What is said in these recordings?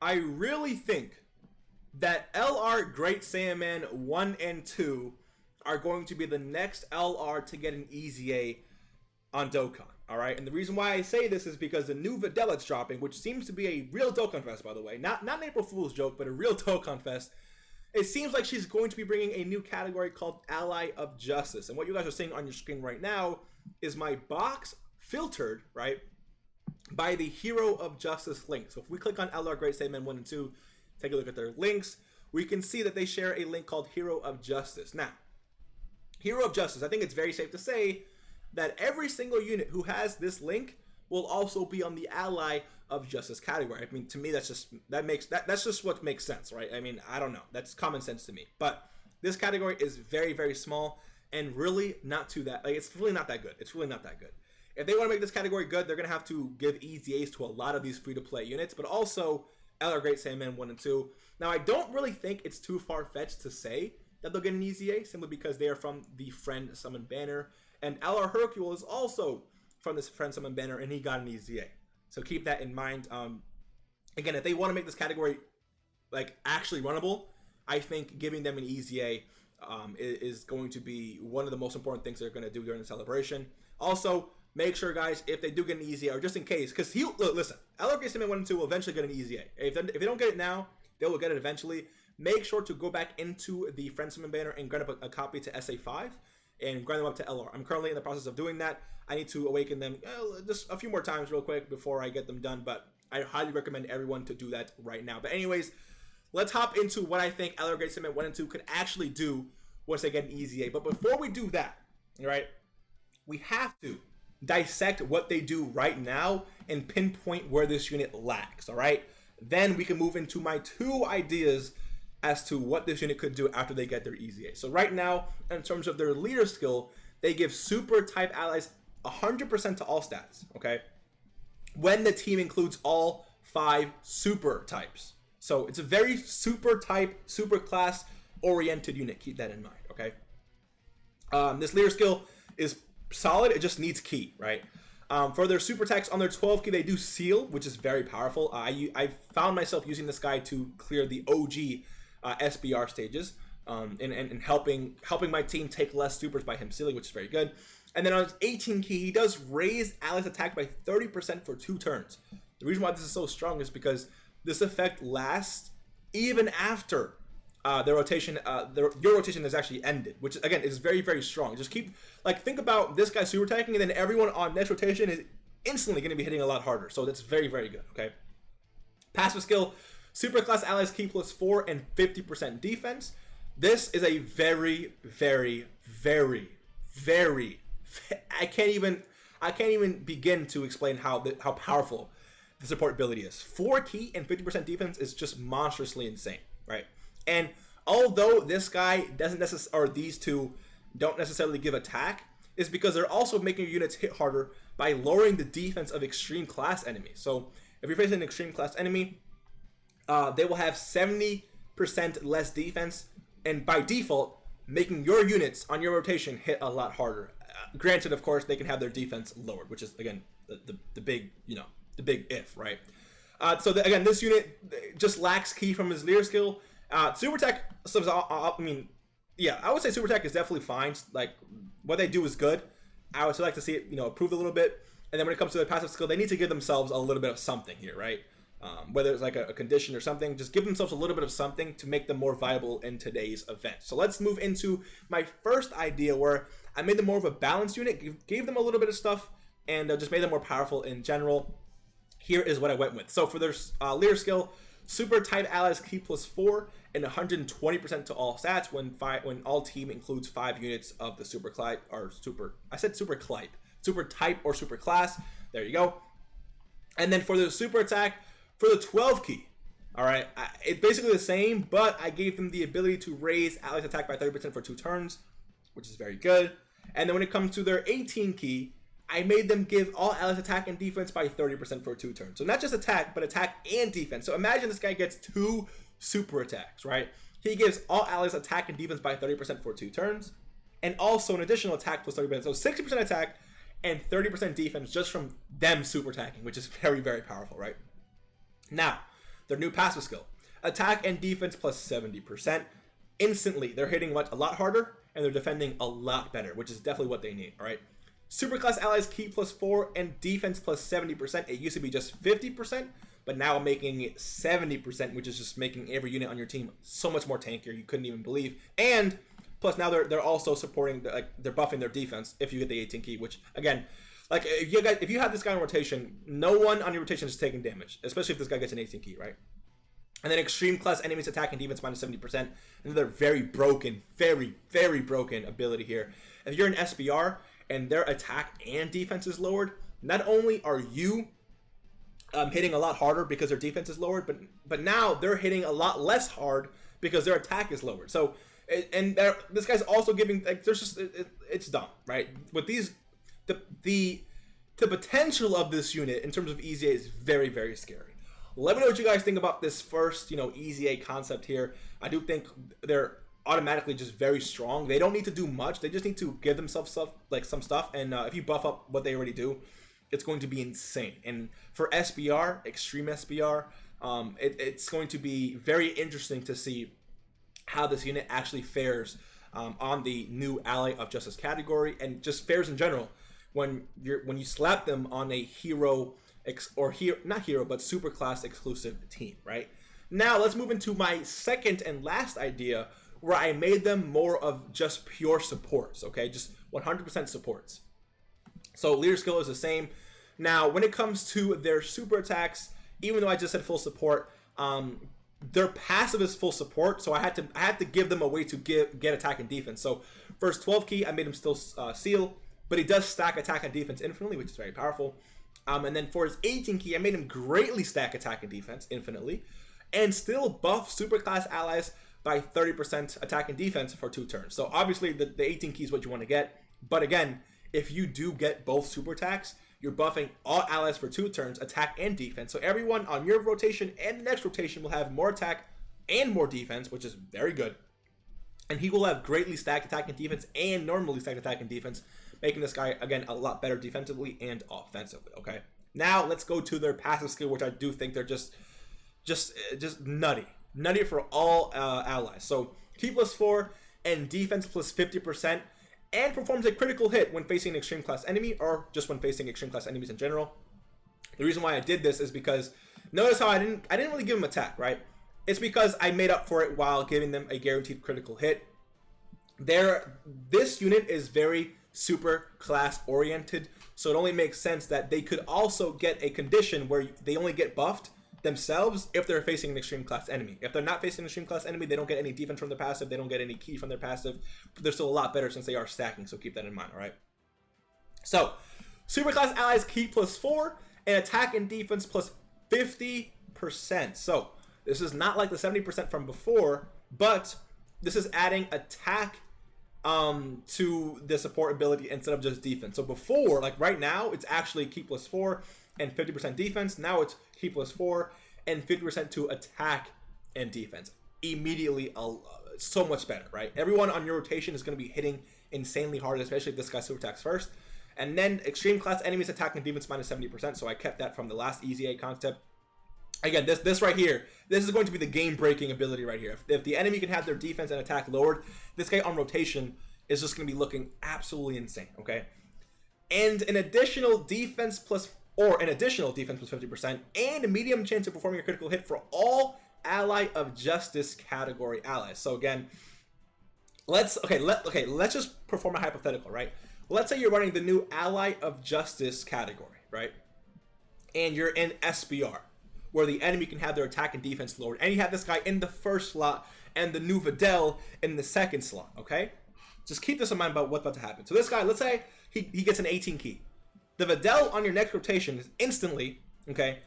I really think that LR Great Saiyaman 1 and 2 are going to be the next LR to get an easy A on Dokkan. Alright, and the reason why I say this is because the new Videl dropping, which seems to be a real Dokkan Fest, by the way. Not an April Fool's joke, but a real Dokkan Fest. It seems like she's going to be bringing a new category called Ally of Justice. And what you guys are seeing on your screen right now is my box filtered, right, by the Hero of Justice link. So if we click on LR Great Saiyaman 1 and 2, take a look at their links, we can see that they share a link called Hero of Justice. Now, Hero of Justice, I think it's very safe to say that every single unit who has this link will also be on the Ally of Justice category. I mean, to me, that's just what makes sense, right? I mean, I don't know. That's common sense to me. But this category is very, very small and really not too that, like, it's really not that good. It's really not that good. If they want to make this category good, they're going to have to give easy A's to a lot of these free-to-play units, but also LR Great Saiyaman 1 and 2. Now, I don't really think it's too far-fetched to say that they'll get an easy A, simply because they are from the Friend Summon banner. And LR Hercule is also from this Friend Summon banner, and he got an easy A. So keep that in mind. Again, if they want to make this category like actually runnable, I think giving them an easy A is going to be one of the most important things they're going to do during the celebration. Also, make sure, guys, if they do get an easy A, or just in case, because listen, LR Great Saiyaman 1 and 2 will eventually get an easy A. If they don't get it now, they will get it eventually. Make sure to go back into the Friend Summon banner and grind up a copy to SA5 and grind them up to LR. I'm currently in the process of doing that. I need to awaken them just a few more times real quick before I get them done, but I highly recommend everyone to do that right now. But anyways, let's hop into what I think LR Great Saiyaman 1 and 2 could actually do once they get an easy A. But before we do that, all right, we have to dissect what they do right now and pinpoint where this unit lacks, all right? Then we can move into my two ideas as to what this unit could do after they get their easy A. So right now, in terms of their leader skill, they give super type allies 100% to all stats, okay? When the team includes all 5 super types. So it's a very super type, super class oriented unit. Keep that in mind, okay? This leader skill is solid. It just needs key, right? For their super attacks on their 12 key, they do seal, which is very powerful. I found myself using this guy to clear the OG SBR stages, and helping my team take less supers by him sealing, which is very good. And then on his 18 key, he does raise allies attack by 30% for 2 turns. The reason why this is so strong is because this effect lasts even after your rotation has actually ended, which again is very, very strong. Just keep, like, think about this guy super attacking, and then everyone on next rotation is instantly going to be hitting a lot harder. So that's very, very good. Okay. Passive skill: super class allies key +4 and 50% defense. This is a very, very, very, very, I can't even begin to explain how powerful the support ability is. 4 key and 50% defense is just monstrously insane, right? And although this guy doesn't necessarily, or these two don't necessarily give attack, is because they're also making your units hit harder by lowering the defense of extreme class enemies. So if you're facing an extreme class enemy, they will have 70% less defense, and by default, making your units on your rotation hit a lot harder. Granted, of course, they can have their defense lowered, which is, again, the big, the big if, right? Again, this unit just lacks key from his leader skill. Super Tech, I mean, yeah, I would say Super Tech is definitely fine. Like, what they do is good. I would still like to see it, improved a little bit. And then when it comes to the passive skill, they need to give themselves a little bit of something here, right? Whether it's like a condition or something, just give themselves a little bit of something to make them more viable in today's event. So let's move into my first idea, where I made them more of a balanced unit, gave them a little bit of stuff, and just made them more powerful in general. Here is what I went with. So for their leader skill, super type allies key +4 and 120% to all stats when all team includes 5 units of the super type or super type or super class. There you go. And then for the super attack, for the 12 key, all right, it's basically the same, but I gave them the ability to raise allies attack by 30% for 2 turns, which is very good. And then when it comes to their 18 key, I made them give all allies attack and defense by 30% for 2 turns. So not just attack, but attack and defense. So imagine this guy gets 2 super attacks, right? He gives all allies attack and defense by 30% for 2 turns, and also an additional attack plus 30%. So 60% attack and 30% defense just from them super attacking, which is very, very powerful, right? Now, their new passive skill. Attack and defense plus 70%. Instantly, they're hitting a lot harder, and they're defending a lot better, which is definitely what they need, all right? Superclass allies key plus 4 and defense plus 70%. It used to be just 50%, but now I'm making it 70%, which is just making every unit on your team so much more tankier. You couldn't even believe. And plus now they're also supporting, they're buffing their defense if you get the 18 key, which again, like if you have this guy in rotation, no one on your rotation is taking damage, especially if this guy gets an 18 key, right? And then extreme class enemies attack and defense minus 70%. And they're very broken, very, very broken ability here. If you're an SBR and their attack and defense is lowered, not only are you hitting a lot harder because their defense is lowered, but now they're hitting a lot less hard because their attack is lowered. So, and this guy's also giving, like, there's just, it's dumb, right? With these, the potential of this unit in terms of EZA is very, very scary. Let me know what you guys think about this first, EZA concept here. I do think they're automatically just very strong. They don't need to do much. They just need to give themselves some stuff. And if you buff up what they already do, it's going to be insane. And for SBR, extreme SBR, it's going to be very interesting to see how this unit actually fares on the new Ally of Justice category, and just fares in general when you slap them on a hero not hero, but super class exclusive team, right? Now let's move into my second and last idea, where I made them more of just pure supports, okay? Just 100% supports. So leader skill is the same. Now, when it comes to their super attacks, even though I just said full support, their passive is full support, so I had to give them a way to get attack and defense. So first 12 key, I made him still seal, but he does stack attack and defense infinitely, which is very powerful. And then for his 18 key, I made him greatly stack attack and defense infinitely, and still buff superclass allies by 30% attack and defense for 2 turns. So obviously the 18 key is what you want to get. But again, if you do get both super attacks, you're buffing all allies for 2 turns, attack and defense. So everyone on your rotation and the next rotation will have more attack and more defense, which is very good. And he will have greatly stacked attack and defense and normally stacked attack and defense, making this guy, again, a lot better defensively and offensively, okay? Now, let's go to their passive skill, which I do think they're just nutty. Nutty for all allies. So, T plus 4 and defense plus 50%, and performs a critical hit when facing an extreme class enemy, or just when facing extreme class enemies in general. The reason why I did this is because, notice how I didn't really give him attack, right? It's because I made up for it while giving them a guaranteed critical hit. This unit is very super class oriented, so it only makes sense that they could also get a condition where they only get buffed themselves if they're facing an extreme class enemy. If they're not facing an extreme class enemy, they don't get any defense from their passive, they don't get any key from their passive, but they're still a lot better since they are stacking, so keep that in mind, all right? So, super class allies key plus 4 and attack and defense plus 50%. So, this is not like the 70% from before, but this is adding attack to the support ability instead of just defense. So before, like right now, it's actually key plus 4 and 50% defense. Now it's key plus 4 and 50% to attack and defense. Immediately, so much better, right? Everyone on your rotation is going to be hitting insanely hard, especially if this guy super attacks first. And then extreme class enemies attack and defense minus 70%. So I kept that from the last EZA concept. Again, this right here, this is going to be the game-breaking ability right here. If the enemy can have their defense and attack lowered, this guy on rotation is just going to be looking absolutely insane, okay? And an additional defense plus 50% and a medium chance of performing a critical hit for all Ally of Justice category allies. So again, let's just perform a hypothetical, right? Let's say you're running the new Ally of Justice category, right? And you're in SBR, where the enemy can have their attack and defense lowered, and you have this guy in the first slot and the new Videl in the second slot, okay? Just keep this in mind about what's about to happen. So this guy, let's say he gets an 18 key. The Videl on your next rotation is instantly, okay,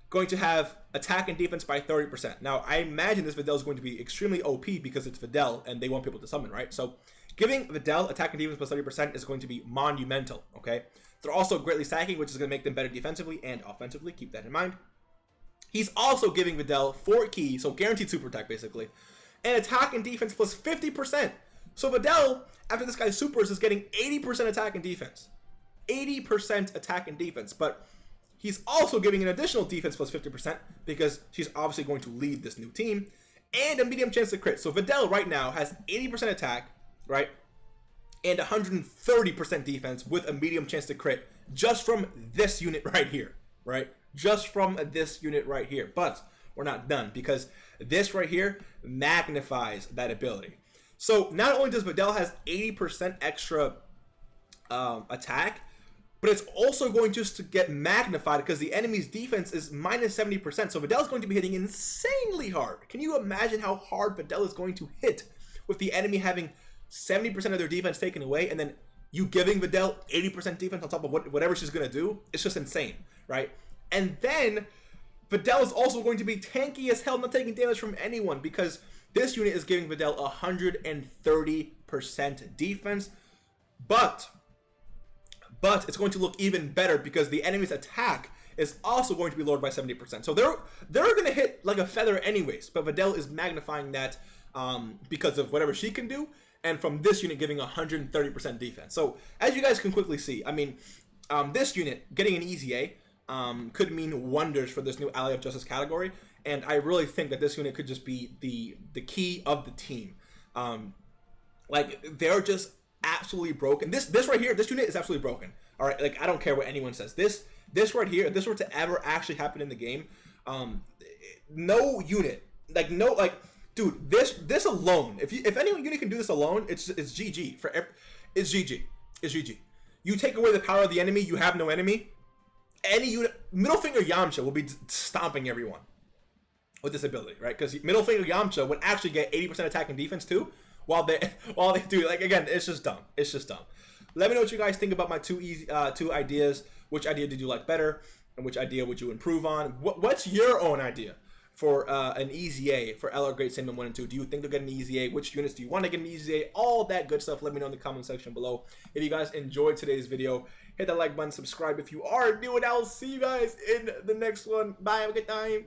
going to have attack and defense by 30%. Now, I imagine this Videl is going to be extremely OP because it's Videl and they want people to summon, right? So giving Videl attack and defense plus 30% is going to be monumental, okay? They're also greatly stacking, which is going to make them better defensively and offensively. Keep that in mind. He's also giving Videl 4 key, so guaranteed super attack basically, and attack and defense plus 50%. So Videl, after this guy's supers, is getting 80% attack and defense. 80% attack and defense, but he's also giving an additional defense plus 50% because she's obviously going to lead this new team, and a medium chance to crit. So Videl right now has 80% attack, right, and 130% defense with a medium chance to crit just from this unit right here, right? Just from this unit right here. But we're not done, because this right here magnifies that ability. So not only does Videl has 80% extra attack, but it's also going just to get magnified because the enemy's defense is minus 70%. So Videl is going to be hitting insanely hard. Can you imagine how hard Videl is going to hit with the enemy having 70% of their defense taken away, and then you giving Videl 80% defense on top of whatever she's going to do? It's just insane, right? And then Videl is also going to be tanky as hell, not taking damage from anyone, because this unit is giving Videl 130% defense, but it's going to look even better because the enemy's attack is also going to be lowered by 70%. So they're going to hit like a feather anyways, but Videl is magnifying that because of whatever she can do, and from this unit giving 130% defense. So as you guys can quickly see, I mean, this unit getting an easy A could mean wonders for this new Ally of Justice category, and I really think that this unit could just be the key of the team. Like, they're just absolutely broken. This right here, this unit is absolutely broken. All right, like, I don't care what anyone says. This right here, if this were to ever actually happen in the game, no unit, like, no, like, dude, this alone, if any unit can do this alone, it's GG it's GG. It's GG. You take away the power of the enemy, you have no enemy. Any unit, Middle Finger Yamcha will be stomping everyone with this ability, right? Because Middle Finger Yamcha would actually get 80% attack and defense too, while they do, like, again, it's just dumb. It's just dumb. Let me know what you guys think about my two ideas. Which idea did you like better, and which idea would you improve on? What's your own idea for an easy A for LR Great Saiyaman 1 and 2? Do you think they'll get an easy A? Which units do you want to get an easy A? All that good stuff, let me know in the comment section below. If you guys enjoyed today's video, hit that like button, subscribe if you are new, and I'll see you guys in the next one. Bye, have a good time.